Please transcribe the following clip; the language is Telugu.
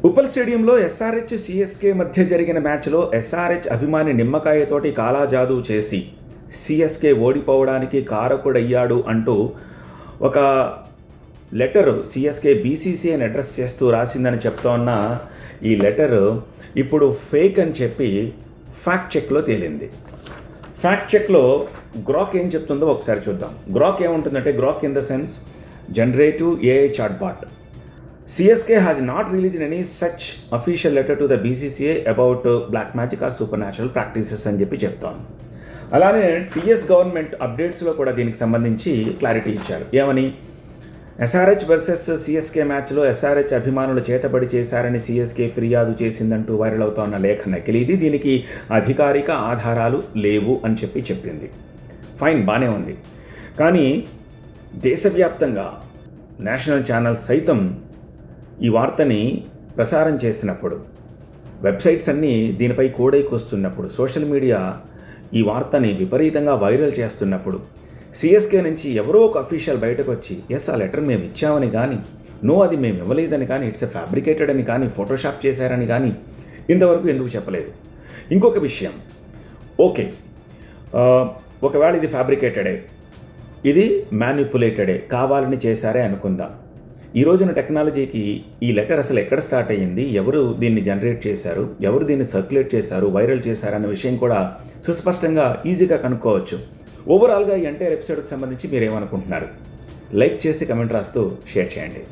ఉప్పల్ స్టేడియంలో ఎస్ఆర్హెచ్ సిఎస్కే మధ్య జరిగిన మ్యాచ్లో ఎస్ఆర్హెచ్ అభిమాని నిమ్మకాయతోటి కాలాజాదు చేసి సిఎస్కే ఓడిపోవడానికి కారకుడయ్యాడు అంటూ ఒక లెటర్ సిఎస్కే బీసీసీఐని అడ్రస్ చేస్తూ రాసిందని చెప్తోన్న ఈ లెటర్ ఇప్పుడు ఫేక్ అని చెప్పి ఫ్యాక్ట్ చెక్లో తేలింది. ఫ్యాక్ట్ చెక్లో గ్రాక్ ఏం చెప్తుందో ఒకసారి చూద్దాం. గ్రాక్ ఏముంటుందంటే, Grok in the sense generative AI chatbot. CSK has not released any such official letter to the BCCI about black magic or supernatural practices అని చెప్పి చెప్తాను. అలానే టీఎస్ గవర్నమెంట్ అప్డేట్స్లో కూడా దీనికి సంబంధించి క్లారిటీ ఇచ్చారు. ఏమని, ఎస్ఆర్హెచ్ వర్సెస్ సిఎస్కే మ్యాచ్లో ఎస్ఆర్హెచ్ అభిమానులు చేతబడి చేశారని సిఎస్కే ఫిర్యాదు చేసిందంటూ వైరల్ అవుతోన్న లేఖ నకిలీది, దీనికి అధికారిక ఆధారాలు లేవు అని చెప్పి చెప్పింది. ఫైన్, బాగానే ఉంది. కానీ దేశవ్యాప్తంగా నేషనల్ ఛానల్స్ సైతం ఈ వార్తని ప్రసారం చేసినప్పుడు, వెబ్సైట్స్ అన్నీ దీనిపై కోడైకొస్తున్నప్పుడు, సోషల్ మీడియా ఈ వార్తని విపరీతంగా వైరల్ చేస్తున్నప్పుడు, సిఎస్కే నుంచి ఎవరో ఒక అఫీషియల్ బయటకు వచ్చి ఎస్ ఆ లెటర్ మేము ఇచ్చామని కానీ, నో అది మేము ఇవ్వలేదని కానీ, ఇట్స్ ఎ ఫ్యాబ్రికేటెడ్ అని కానీ, ఫోటోషాప్ చేశారని కానీ ఇంతవరకు ఎందుకు చెప్పలేదు? ఇంకొక విషయం, ఓకే, ఒకవేళ ఇది ఫ్యాబ్రికేటెడే, ఇది మ్యానిపులేటెడే, కావాలని చేశారే అనుకుందాం. ఈ రోజున టెక్నాలజీకి ఈ లెటర్ అసలు ఎక్కడ స్టార్ట్ అయ్యింది, ఎవరు దీన్ని జనరేట్ చేశారు, ఎవరు దీన్ని సర్క్యులేట్ చేశారు, వైరల్ చేశారు అన్న విషయం కూడా సుస్పష్టంగా ఈజీగా కనుక్కోవచ్చు. ఓవరాల్గా ఈ ఎంటైర్ ఎపిసోడ్కి సంబంధించి మీరేమనుకుంటున్నారు? లైక్ చేసి కమెంట్ రాస్తూ షేర్ చేయండి.